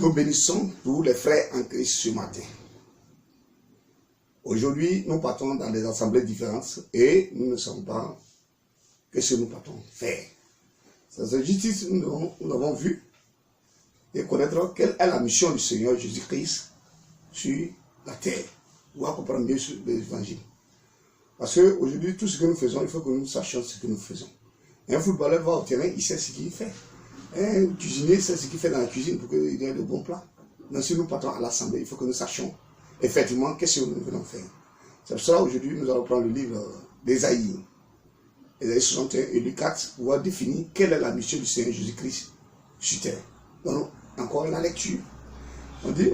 Nous bénissons tous les frères en Christ ce matin. Aujourd'hui, nous partons dans des assemblées différentes et nous ne savons pas ce que nous partons faire. C'est justice, nous avons vu et connaître quelle est la mission du Seigneur Jésus-Christ sur la terre. On va comprendre mieux l'évangile. Parce qu'aujourd'hui, tout ce que nous faisons, il faut que nous sachions ce que nous faisons. Un footballeur va au terrain, il sait ce qu'il fait. Un cuisinier sait ce qu'il fait dans la cuisine pour qu'il ait de bons plats. Donc si nous partons à l'assemblée, il faut que nous sachions effectivement qu'est-ce que nous venons faire. C'est pour cela aujourd'hui nous allons prendre le livre d'Ésaïe. Ésaïe 61 et Luc 4 pour voir définir quelle est la mission du Seigneur Jésus-Christ sur terre. Donc encore la lecture. On dit,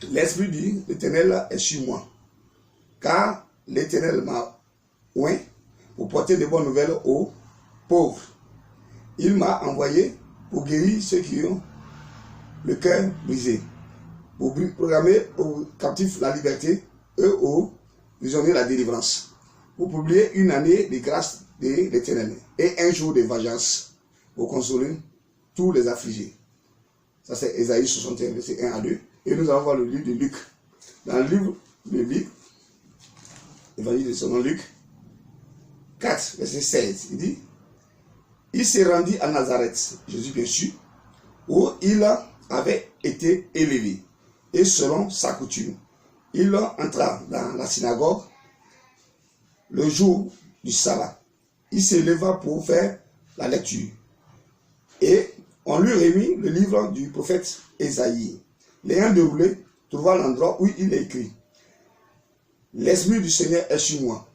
l'Esprit dit, l'Éternel est sur moi. Car l'Éternel m'a oint pour porter de bonnes nouvelles aux pauvres. Il m'a envoyé pour guérir ceux qui ont le cœur brisé, pour proclamer aux captifs la liberté et aux prisonniers la délivrance, pour publier une année de grâce de l'Éternel et un jour de vengeance, pour consoler tous les affligés. Ça c'est Ésaïe 61, verset 1 à 2. Et nous allons voir le livre de Luc. Dans le livre de Luc, l'évangile de son nom Luc 4, verset 16, il dit, il s'est rendu à Nazareth, Jésus bien sûr, où il avait été élevé. Et selon sa coutume, il entra dans la synagogue le jour du sabbat. Il se leva pour faire la lecture. Et on lui remit le livre du prophète Ésaïe. L'ayant déroulé, trouva l'endroit où il est écrit, l'Esprit du Seigneur est sur moi,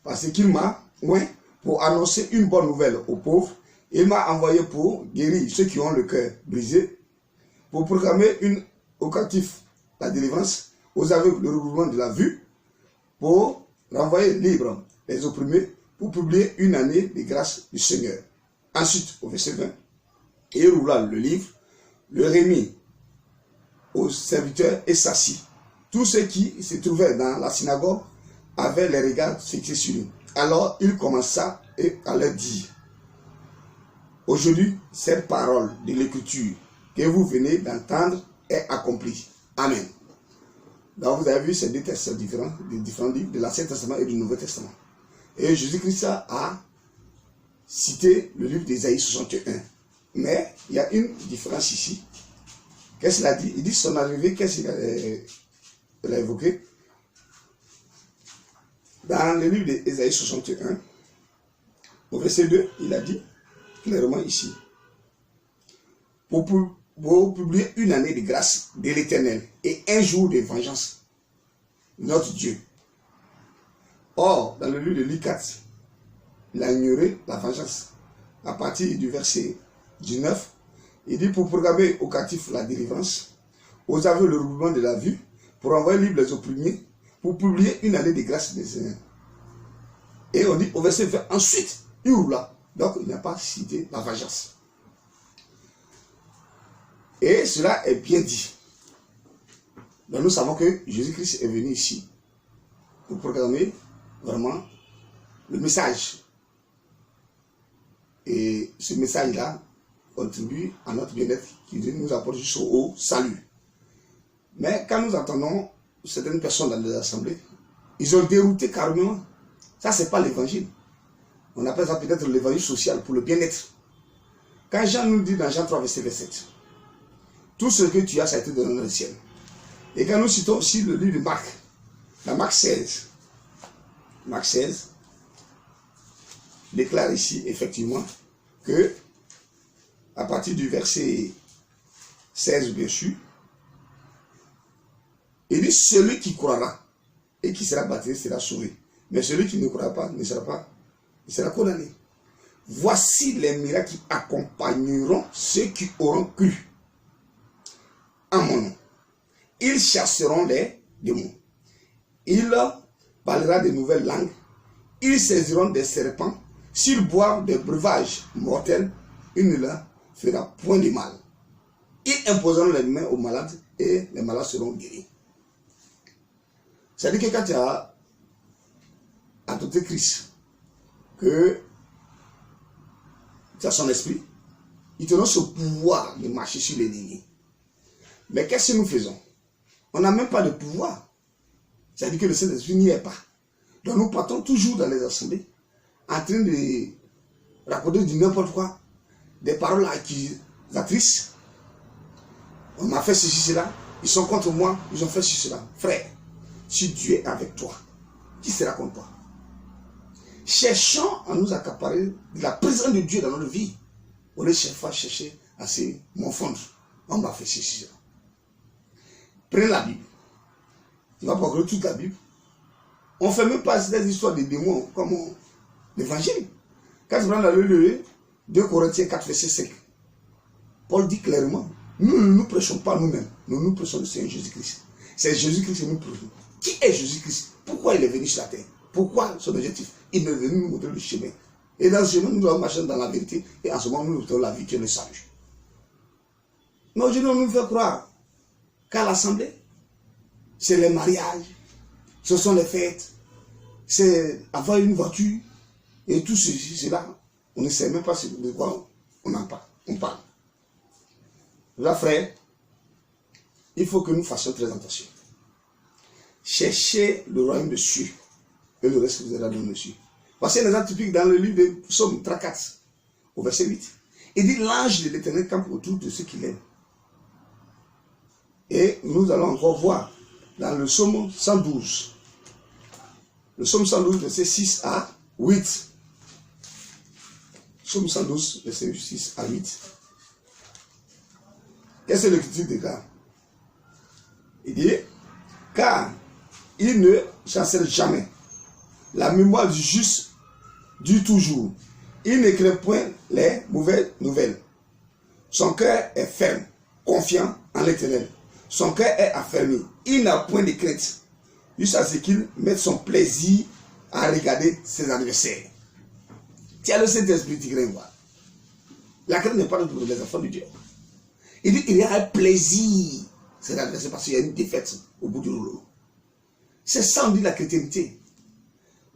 parce qu'il m'a oint pour annoncer une bonne nouvelle aux pauvres. Il m'a envoyé pour guérir ceux qui ont le cœur brisé, pour proclamer aux captifs la délivrance, aux aveugles le recouvrement de la vue, pour renvoyer libres les opprimés, pour publier une année de grâce du Seigneur. Ensuite, au verset 20, il roula le livre, le remit aux serviteurs et s'assit. Tous ceux qui se trouvaient dans la synagogue avaient les regards fixés sur lui. Alors il commença à leur dire, aujourd'hui, cette parole de l'Écriture que vous venez d'entendre est accomplie. Amen. Donc vous avez vu ces deux textes différents, des différents livres de l'Ancien Testament et du Nouveau Testament. Et Jésus-Christ a cité le livre d'Ésaïe 61. Mais il y a une différence ici. Qu'est-ce qu'il a dit? Il dit son arrivée, qu'est-ce qu'il a évoqué? Dans le livre d'Ésaïe 61, au verset 2, il a dit clairement ici, pour publier une année de grâce de l'Éternel et un jour de vengeance, notre Dieu. Or, dans le livre de Luc 4, il a ignoré la vengeance. À partir du verset 19, il dit pour proclamer aux captifs la délivrance, aux aveugles le recouvrement de la vue, pour envoyer libre les opprimés, pour publier une année de grâce des Seigneurs. Et on dit au verset 20, ensuite, il roula. Donc, il n'a pas cité la vengeance. Et cela est bien dit. Donc, nous savons que Jésus-Christ est venu ici pour proclamer vraiment le message. Et ce message-là contribue à notre bien-être qui nous apporte jusqu'au salut. Mais quand nous entendons certaines personnes dans les assemblées, ils ont dérouté carrément. Ça, ce n'est pas l'évangile. On appelle ça peut-être l'évangile social pour le bien-être. Quand Jean nous dit dans Jean 3, verset 27, tout ce que tu as, ça a été donné dans le ciel. Et quand nous citons aussi le livre de Marc, la Marc 16, déclare ici effectivement que à partir du verset 16 bien sûr, il dit celui qui croira et qui sera baptisé sera sauvé. Mais celui qui ne croira pas ne sera condamné. Voici les miracles qui accompagneront ceux qui auront cru en mon nom. Ils chasseront les démons. Ils parleront de nouvelles langues. Ils saisiront des serpents. S'ils boivent des breuvages mortels, il ne leur fera point de mal. Ils imposeront les mains aux malades et les malades seront guéris. C'est-à-dire que quand tu as adopté Christ, que tu as son esprit, il te donne ce pouvoir de marcher sur l'ennemi. Mais qu'est-ce que nous faisons? On n'a même pas de pouvoir. C'est-à-dire que le Saint-Esprit n'y est pas. Donc nous partons toujours dans les assemblées en train de raconter du n'importe quoi, des paroles accusatrices. On m'a fait ceci, cela. Ils sont contre moi, ils ont fait ceci, cela. Frère, si Dieu est avec toi, qui sera contre toi? Cherchons à nous accaparer de la présence de Dieu dans notre vie. On est chaque fois chercher à se m'enfondre. On m'a fait ceci, cela. Prenez la Bible. Tu vas parcourir toute la Bible. On ne fait même pas des histoires de démons comme l'évangile. Quand tu prends le 2 Corinthiens 4, verset 5, Paul dit clairement, nous ne nous prêchons pas nous-mêmes, nous prêchons le Seigneur Jésus-Christ. C'est Jésus-Christ que nous prêchons. Qui est Jésus-Christ? Pourquoi il est venu sur la terre? Pourquoi son objectif? Il est venu nous montrer le chemin. Et dans ce chemin, nous devons marcher dans la vérité. Et en ce moment, nous nous la vie qui est le salut. Mais aujourd'hui, on nous fait croire qu'à l'assemblée, c'est les mariages, ce sont les fêtes, c'est avoir une voiture, et tout ceci, cela. On ne sait même pas de quoi on en parle. On parle. Là, frère, il faut que nous fassions très attention. Cherchez le royaume de Dieu, et le reste vous aura donné dessus. Voici un exemple typique dans le livre de Psaume 34, au verset 8. Il dit, l'ange de l'Éternel campe autour de ceux qui l'aiment. Et nous allons encore voir dans le Psaume 112. Le Psaume 112, verset 6 à 8. Psaume 112, verset 6 à 8. Qu'est-ce que l'Écriture déclare? Il dit, car il ne chancelle jamais. La mémoire du juste dure toujours. Il ne craint point les mauvaises nouvelles. Son cœur est ferme, confiant en l'Éternel. Son cœur est affermi. Il n'a point de crainte. Jusqu'à ce qu'il mette son plaisir à regarder ses adversaires. Tu as le Saint-Esprit, tu crains quoi? La crainte n'est pas pour les enfants de Dieu. Il dit qu'il y a un plaisir, ses adversaires, parce qu'il y a une défaite au bout du rouleau. C'est ça, on dit la chrétienté.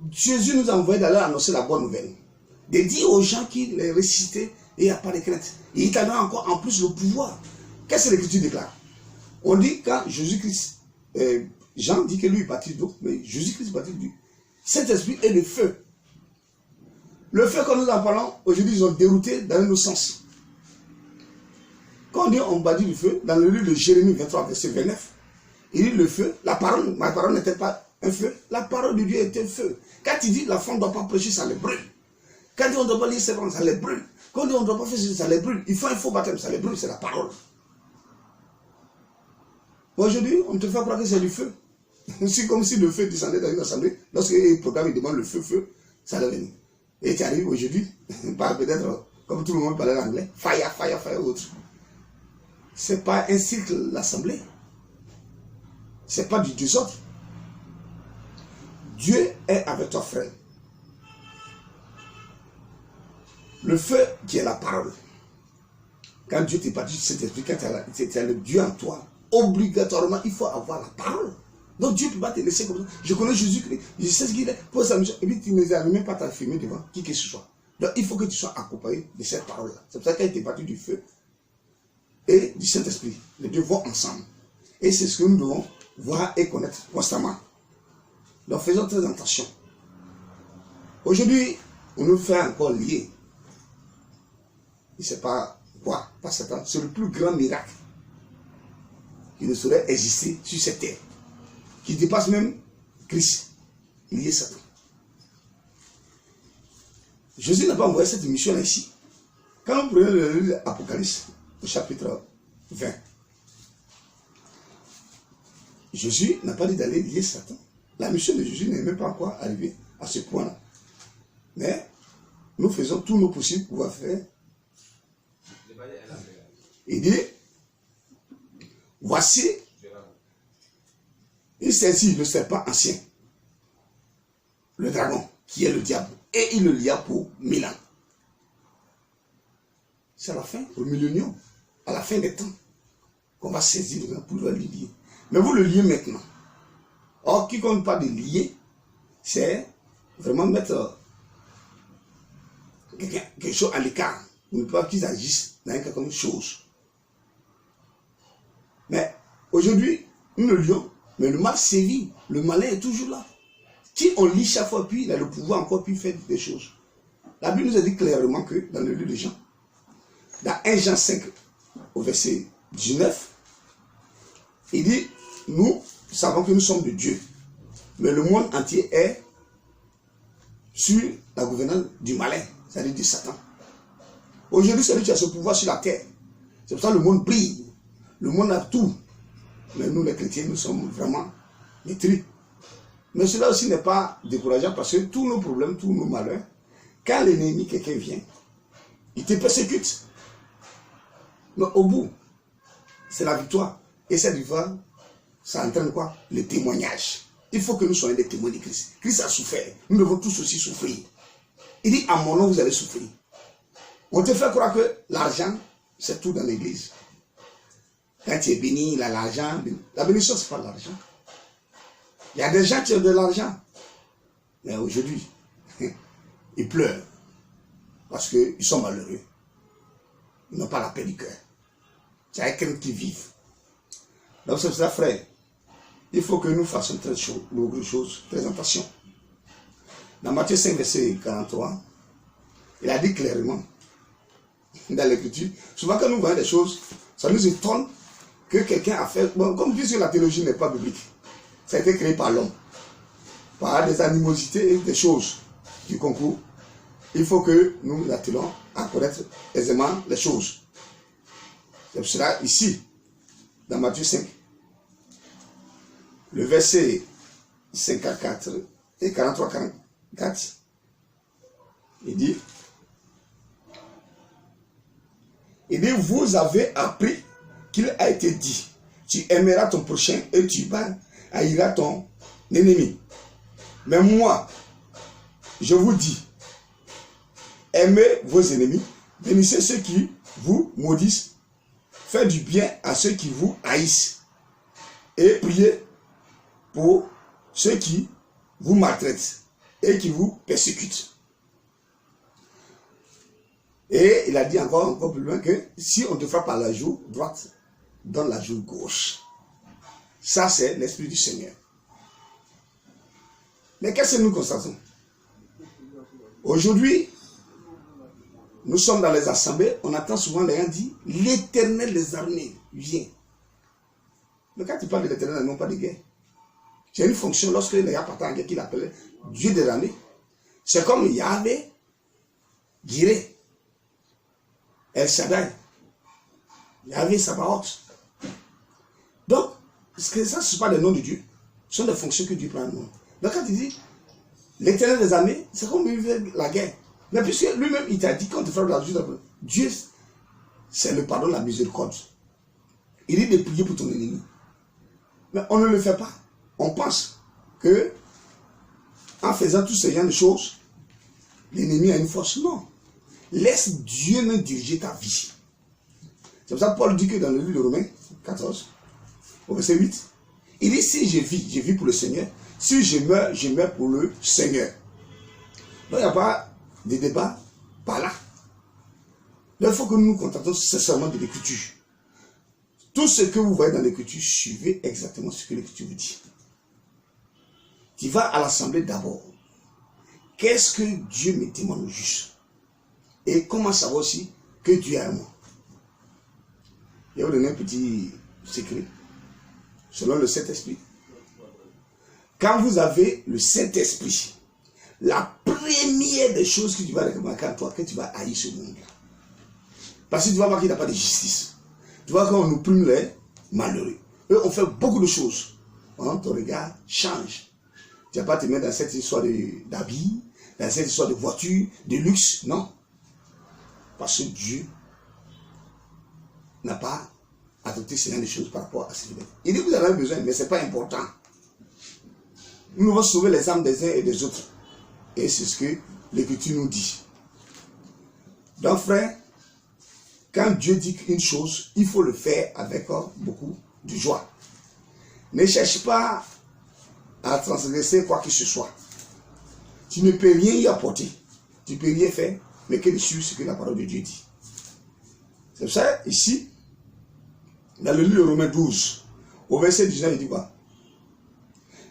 Jésus nous a envoyé d'aller annoncer la bonne nouvelle. De dire aux gens qu'il est ressuscité et il n'y a pas de crainte. Et il t'en a encore en plus le pouvoir. Qu'est-ce que l'Écriture déclare? On dit quand Jésus-Christ, Jean dit que lui il baptise d'eau, mais Jésus-Christ baptise du Saint-Esprit et le feu. Le feu, quand nous en parlons, aujourd'hui, ils ont dérouté dans nos sens. Quand on dit on baptise du feu, dans le livre de Jérémie 23, verset 29, il dit le feu, la parole, ma parole n'était pas un feu, la parole de Dieu était un feu. Quand il dit la femme ne doit pas prêcher, ça les brûle. Quand il dit on ne doit pas lire ses paroles, ça les brûle. Quand il dit on ne doit pas faire ça, ça les brûle. Il faut un faux baptême, ça les brûle, c'est la parole. Aujourd'hui, on te fait croire que c'est du feu. C'est comme si le feu descendait dans une assemblée. Lorsque le programme demande le feu, ça va venir. Et tu arrives aujourd'hui, peut-être, comme tout le monde parlait l'anglais, fire, autre. Ce n'est pas un cycle l'assemblée. Ce n'est pas du désordre. Dieu est avec toi, frère. Le feu qui est la parole. Quand Dieu t'est parti du Saint-Esprit, quand tu as le Dieu en toi, obligatoirement, il faut avoir la parole. Donc Dieu ne peut pas te laisser comme ça. Je connais Jésus-Christ, je sais ce qu'il est, pour sa mission. Et puis tu ne les as même pas t'affirmer devant qui que ce soit. Donc il faut que tu sois accompagné de cette parole-là. C'est pour ça qu'elle était partie du feu et du Saint-Esprit. Les deux vont ensemble. Et c'est ce que nous devons voir et connaître constamment. Donc faisons très attention. Aujourd'hui, on nous fait encore lier. Je ne sais pas quoi, pas Satan. C'est le plus grand miracle qui ne saurait exister sur cette terre. Qui dépasse même Christ. Il y est Satan. Jésus n'a pas envoyé cette mission ici. Quand vous prenez le livre de l'Apocalypse, au chapitre 20, Jésus n'a pas dit d'aller lier Satan. La mission de Jésus n'est même pas encore arrivée à ce point-là. Mais nous faisons tout nos possibles pour pouvoir faire. Il dit, voici, il saisit le serpent ancien, le dragon, qui est le diable, et il le lia pour 1000 ans. C'est à la fin, au millénium, à la fin des temps, qu'on va saisir le dragon pour le lier. Mais vous le liez maintenant. Or, quiconque parle de lier, c'est vraiment mettre quelque chose à l'écart. Vous ne pouvez pas qu'ils agissent dans quelque chose. Mais aujourd'hui, nous le lions, mais le mal sévit, le malin est toujours là. Si on lit chaque fois, puis il a le pouvoir encore, puis faire des choses. La Bible nous a dit clairement que dans le livre de Jean, dans 1 Jean 5, au verset 19, il dit, nous savons que nous sommes de Dieu, mais le monde entier est sur la gouvernance du malin, c'est-à-dire du Satan. Aujourd'hui, c'est lui qui a ce pouvoir sur la terre. C'est pour ça que le monde brille. Le monde a tout. Mais nous, les chrétiens, nous sommes vraiment détruits. Mais cela aussi n'est pas décourageant parce que tous nos problèmes, tous nos malheurs, quand l'ennemi, quelqu'un vient, il te persécute. Mais au bout, c'est la victoire. Et cette victoire, ça entraîne quoi? Le témoignage. Il faut que nous soyons des témoins de Christ. Christ a souffert. Nous devons tous aussi souffrir. Il dit, à mon nom, vous allez souffrir. On te fait croire que l'argent, c'est tout dans l'église. Quand tu es béni, il a l'argent. La bénédiction, ce n'est pas l'argent. Il y a des gens qui ont de l'argent. Mais aujourd'hui, ils pleurent. Parce qu'ils sont malheureux. Ils n'ont pas la paix du cœur. C'est avec quelqu'un qui vivent. Donc c'est pour ça, frère, il faut que nous fassions très choses, très attention. Dans Matthieu 5, verset 43, il a dit clairement, dans l'écriture, souvent quand nous voyons des choses, ça nous étonne que quelqu'un a fait, bon, comme puisque la théologie n'est pas biblique, ça a été créé par l'homme, par des animosités et des choses qui concourent. Il faut que nous nous attelons à connaître aisément les choses. C'est pour cela, ici, dans Matthieu 5, le verset 54 et 43-44, il dit, vous avez appris qu'il a été dit, tu aimeras ton prochain et tu haïras ton ennemi. Mais moi, je vous dis, aimez vos ennemis, bénissez ceux qui vous maudissent, faites du bien à ceux qui vous haïssent et priez pour ceux qui vous maltraitent et qui vous persécutent. Et il a dit encore plus loin que si on te frappe par la joue droite, donne la joue gauche. Ça, c'est l'Esprit du Seigneur. Mais qu'est-ce que nous constatons? Aujourd'hui, nous sommes dans les assemblées, on entend souvent les gens dire l'Éternel des armées vient. Mais quand tu parles de l'Éternel, non pas de guerre. C'est une fonction lorsque les gens partent en guerre qu'il appelait Dieu des armées. C'est comme Yahvé, Jireh, El Shaddai, Yahvé Sabaoth. Donc, ça, ce ne sont pas les noms de Dieu. Ce sont des fonctions que Dieu prend en nous. Donc quand il dit l'Éternel des armées, c'est comme il fait la guerre. Mais puisque lui-même, il t'a dit quand tu fais la justice, Dieu, c'est le pardon, la miséricorde. Il dit de prier pour ton ennemi. Mais on ne le fait pas. On pense que en faisant tous ces genres de choses, l'ennemi a une force. Non. Laisse Dieu nous diriger ta vie. C'est pour ça que Paul dit que dans le livre de Romains 14, au verset 8, il dit si je vis pour le Seigneur. Si je meurs pour le Seigneur. Donc il n'y a pas de débat par là. Donc il faut que nous nous contentons sincèrement de l'écriture. Tout ce que vous voyez dans l'écriture, suivez exactement ce que l'écriture vous dit. Tu vas à l'assemblée d'abord. Qu'est-ce que Dieu me témoigne au juste? Et comment savoir aussi que Dieu est à moi? Je vais vous donner un petit secret. Selon le Saint-Esprit. Quand vous avez le Saint-Esprit, la première des choses que tu vas remarquer en toi, que tu vas haïr ce monde-là. Parce que tu vas voir qu'il n'y a pas de justice. Tu vois quand on nous prime les malheureux. Eux, on fait beaucoup de choses. Ton regard change. Tu ne vas pas te mettre dans cette histoire d'habits, dans cette histoire de voiture, de luxe. Non. Parce que Dieu n'a pas adopté ce genre de choses par rapport à ces libertés. Il dit que vous en avez besoin, mais ce n'est pas important. Nous devons sauver les âmes des uns et des autres. Et c'est ce que l'Écriture nous dit. Donc frère, quand Dieu dit une chose, il faut le faire avec beaucoup de joie. Ne cherche pas à transgresser quoi que ce soit. Tu ne peux rien y apporter. Tu ne peux rien faire, mais que de suivre ce que la parole de Dieu dit. C'est pour ça, ici, Dans le livre de Romains 12, au verset 19, il dit quoi?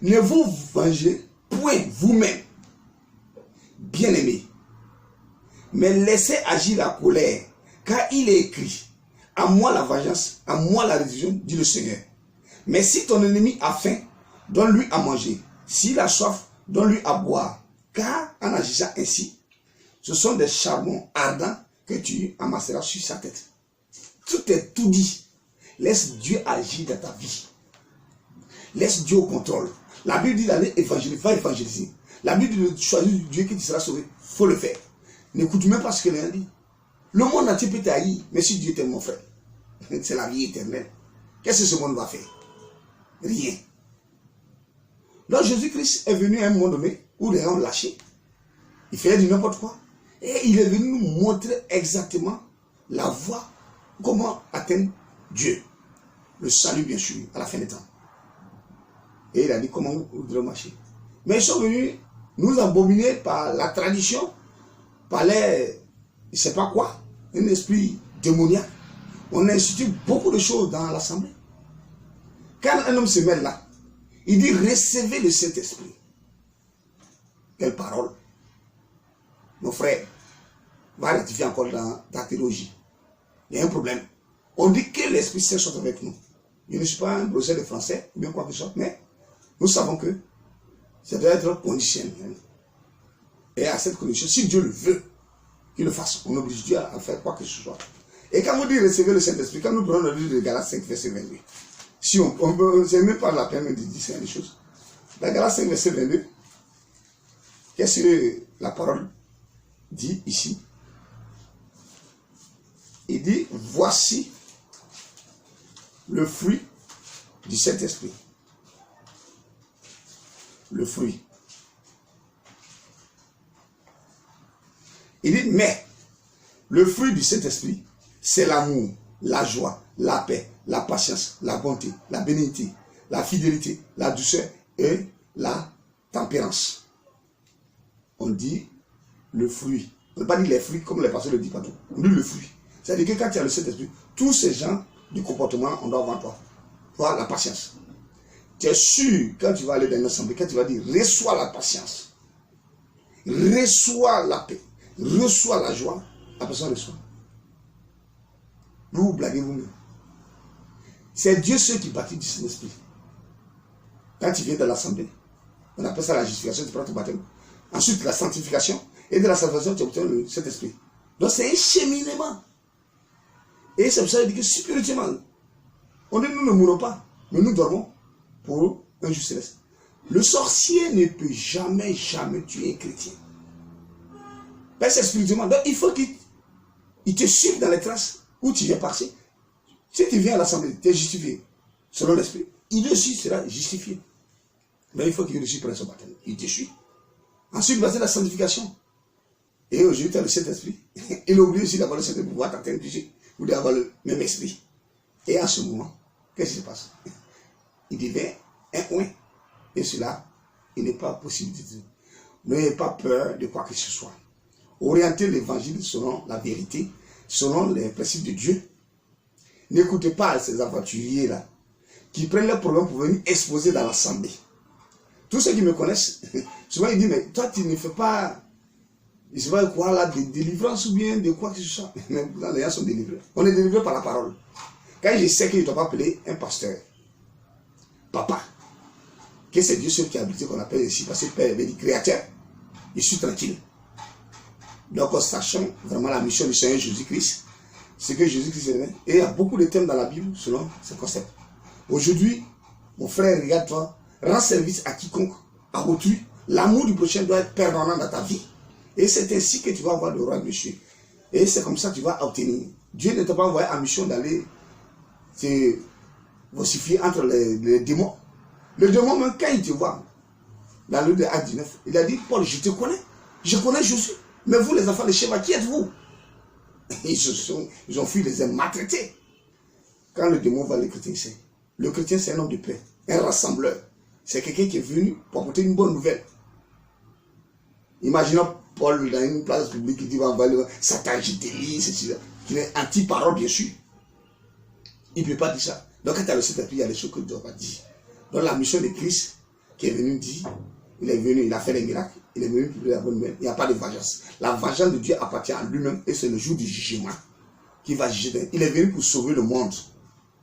Ne vous vengez point vous-même, bien-aimés, mais laissez agir la colère, car il est écrit, à moi la vengeance, à moi la rédemption, dit le Seigneur. Mais si ton ennemi a faim, donne-lui à manger. S'il a soif, donne-lui à boire. Car en agissant ainsi, ce sont des charbons ardents que tu amasseras sur sa tête. Tout est tout dit. Laisse Dieu agir dans ta vie. Laisse Dieu au contrôle. La Bible dit d'aller évangéliser, va évangéliser. La Bible dit de choisir Dieu qui te sera sauvé. Il faut le faire. N'écoute même pas ce que l'un dit. Le monde entier peut t'haïr, mais si Dieu t'aime, mon frère, c'est la vie éternelle. Qu'est-ce que ce monde va faire? Rien. Donc Jésus-Christ est venu à un moment donné où les gens ont lâché. Il faisait du n'importe quoi. Et il est venu nous montrer exactement la voie, comment atteindre Dieu. Le salut, bien sûr, à la fin des temps. Et il a dit comment vous devez marcher. Mais ils sont venus nous abominer par la tradition, par les, je ne sais pas quoi, un esprit démoniaque. On a institué beaucoup de choses dans l'assemblée. Quand un homme se met là, il dit recevez le Saint-Esprit. Quelle parole. Mon frère, va rectifier encore dans ta théologie. Il y a un problème. On dit que l'Esprit Saint soit avec nous. Je ne suis pas un professeur de français, ou bien quoi que ce soit, mais nous savons que ça doit être conditionnel. Et à cette condition, si Dieu le veut, qu'il le fasse. On oblige Dieu à faire quoi que ce soit. Et quand vous dites recevoir le Saint-Esprit, quand nous prenons le livre de Galates 5, verset 22, si on peut, c'est même pas la peine de dire des choses. Dans Galates 5, verset 22, qu'est-ce que la parole dit ici? Il dit, voici le fruit du Saint-Esprit. Le fruit. Il dit, mais le fruit du Saint-Esprit, c'est l'amour, la joie, la paix, la patience, la bonté, la bénignité, la fidélité, la douceur et la tempérance. On dit le fruit. On ne peut pas dire les fruits comme les pasteurs le disent partout. On dit le fruit. C'est-à-dire que quand tu as le Saint-Esprit, tous ces gens du comportement, on doit avoir toi. Voir la patience. Tu es sûr, quand tu vas aller dans une assemblée, quand tu vas dire, reçois la patience, reçois la paix, reçois la joie, la personne reçoit. Vous blaguez vous-même. C'est Dieu seul qui bâtit du Saint-Esprit. Quand tu viens de l'assemblée, on appelle ça la justification, tu prends ton baptême. Ensuite, la sanctification. Et de la sanctification, tu obtiens le Saint-Esprit. Donc, c'est un cheminement. Et c'est pour ça qu'il dit que spirituellement, on dit nous ne mourrons pas, mais nous dormons pour un juste céleste. Le sorcier ne peut jamais tuer un chrétien. Ben, c'est spirituellement. Donc, il faut qu'il te suive dans les traces où tu viens passer. Si tu viens à l'assemblée, tu es justifié selon l'esprit. Il aussi sera justifié. Mais il faut qu'il réussisse par son baptême. Il te suit. Ensuite, c'est la sanctification. Et aujourd'hui, tu as le Saint-Esprit. Il oublie aussi d'avoir le Saint-Esprit pour pouvoir t'atteindre ou d'avoir le même esprit. Et à ce moment, qu'est-ce qui se passe? Il devient un oint. Et cela, il n'est pas possible de dire. N'ayez pas peur de quoi que ce soit. Orientez l'évangile selon la vérité, selon les principes de Dieu. N'écoutez pas ces aventuriers-là qui prennent leurs problèmes pour venir exposer dans l'assemblée. Tous ceux qui me connaissent, souvent ils disent, mais toi tu ne fais pas, je ne sais pas quoi là, de délivrance ou bien de quoi que ce soit. Mais les gens sont délivrés. On est délivrés par la parole. Quand je sais qu'il ne doit pas appeler un pasteur, papa, que c'est Dieu seul qui a habité qu'on appelle ici, parce que le Père avait dit créateur, je suis tranquille. Donc sachant vraiment la mission du Seigneur Jésus-Christ, c'est que Jésus-Christ est venu. Et il y a beaucoup de thèmes dans la Bible selon ce concept. Aujourd'hui, mon frère, regarde-toi, rends service à quiconque, à autrui. L'amour du prochain doit être permanent dans ta vie. Et c'est ainsi que tu vas avoir le roi de Dieu. Et c'est comme ça que tu vas obtenir. Dieu ne t'a pas envoyé en mission d'aller te vocifier entre les démons. Le démon, même quand il te voit, dans le livre de Actes 19, il a dit, Paul, je te connais. Je connais Jésus. Mais vous, les enfants de Sheba, qui êtes-vous? Ils ont fui les maltraités. Quand le démon va, le chrétien, c'est un homme de paix, un rassembleur. C'est quelqu'un qui est venu pour apporter une bonne nouvelle. Imaginons Paul dans une place publique qui dit, Satan, je te lis, c'est qui est anti-parole, bien sûr. Il ne peut pas dire ça. Donc quand tu as le Saint-Esprit, il y a des choses que Dieu va dire. Donc la mission de Christ qui est venu dire, il est venu, il a fait des miracles, il est venu publier la bonne nouvelle. Il n'y a pas de vengeance. La vengeance de Dieu appartient à lui-même et c'est le jour du jugement qui va juger. Il est venu pour sauver le monde.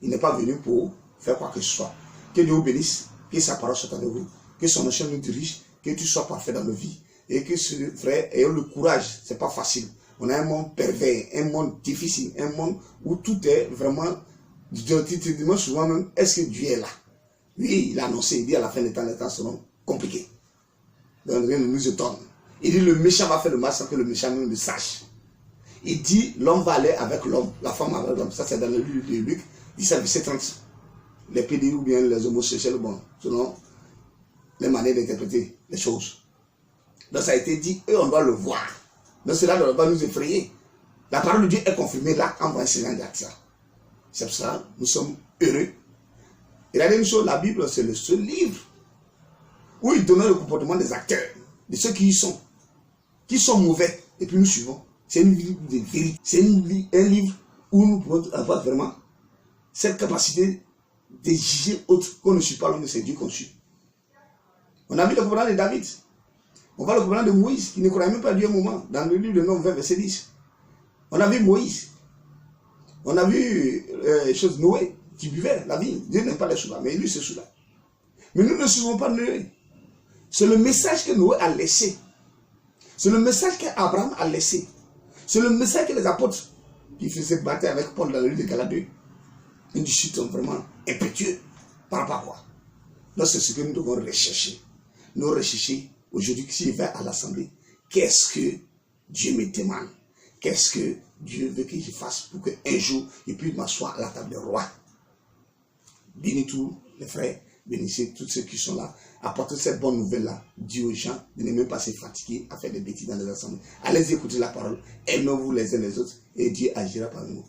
Il n'est pas venu pour faire quoi que ce soit. Que Dieu vous bénisse, que sa parole soit avec vous, que son ancien nous dirige, que tu sois parfait dans nos vies. Et que ce frère, ayons le courage, c'est pas facile. On a un monde pervers, un monde difficile, un monde où tout est vraiment. Tu te demandes souvent même, est-ce que Dieu est là? Oui, il a annoncé, il dit à la fin des temps, les temps seront compliqués. Donc rien ne nous étonne. Il dit le méchant va faire le mal sans que le méchant même le sache. Il dit l'homme va aller avec l'homme, la femme avec l'homme. Ça c'est dans le livre de Luc, 17, verset 30. Les pédés ou bien les homosexuels, bon, selon les manières d'interpréter les choses. Donc ça a été dit, eux on doit le voir. Donc cela ne doit pas nous effrayer. La parole de Dieu est confirmée là en voyant ces gens dire ça. C'est pour ça que nous sommes heureux. Et la deuxième chose, la Bible, c'est le seul livre où il donne le comportement des acteurs, de ceux qui y sont mauvais, et puis nous suivons. C'est un livre de vérité. C'est un livre où nous pouvons avoir vraiment cette capacité de juger autre qu'on ne suit pas l'homme de ses dieux qu'on suit. On a vu le comportement de David. On voit le comportement de Moïse, qui ne croyait même pas Dieu un moment, dans le livre de Nombre 20, verset 10. On a vu Moïse. On a vu Noé, qui buvait la vie. Dieu n'aime pas les sous-là, mais lui c'est sous-là. Mais nous ne suivons pas Noé. C'est le message que Noé a laissé. C'est le message qu'Abraham a laissé. C'est le message que les apôtres qui faisaient battre avec Paul dans le livre de Galates 2. Une discussion vraiment impétueux. Par rapport à quoi? Donc c'est ce que nous devons rechercher. Nous rechercher aujourd'hui, si je vais à l'assemblée, qu'est-ce que Dieu me demande? Qu'est-ce que Dieu veut que je fasse pour qu'un jour, il puisse m'asseoir à la table du roi? Bénis tous les frères, bénissez tous ceux qui sont là. Apportez cette bonne nouvelle-là. Dis aux gens de ne même pas se fatiguer à faire des bêtises dans les assemblées. Allez écouter la parole. Aimez-vous les uns les autres et Dieu agira par nous.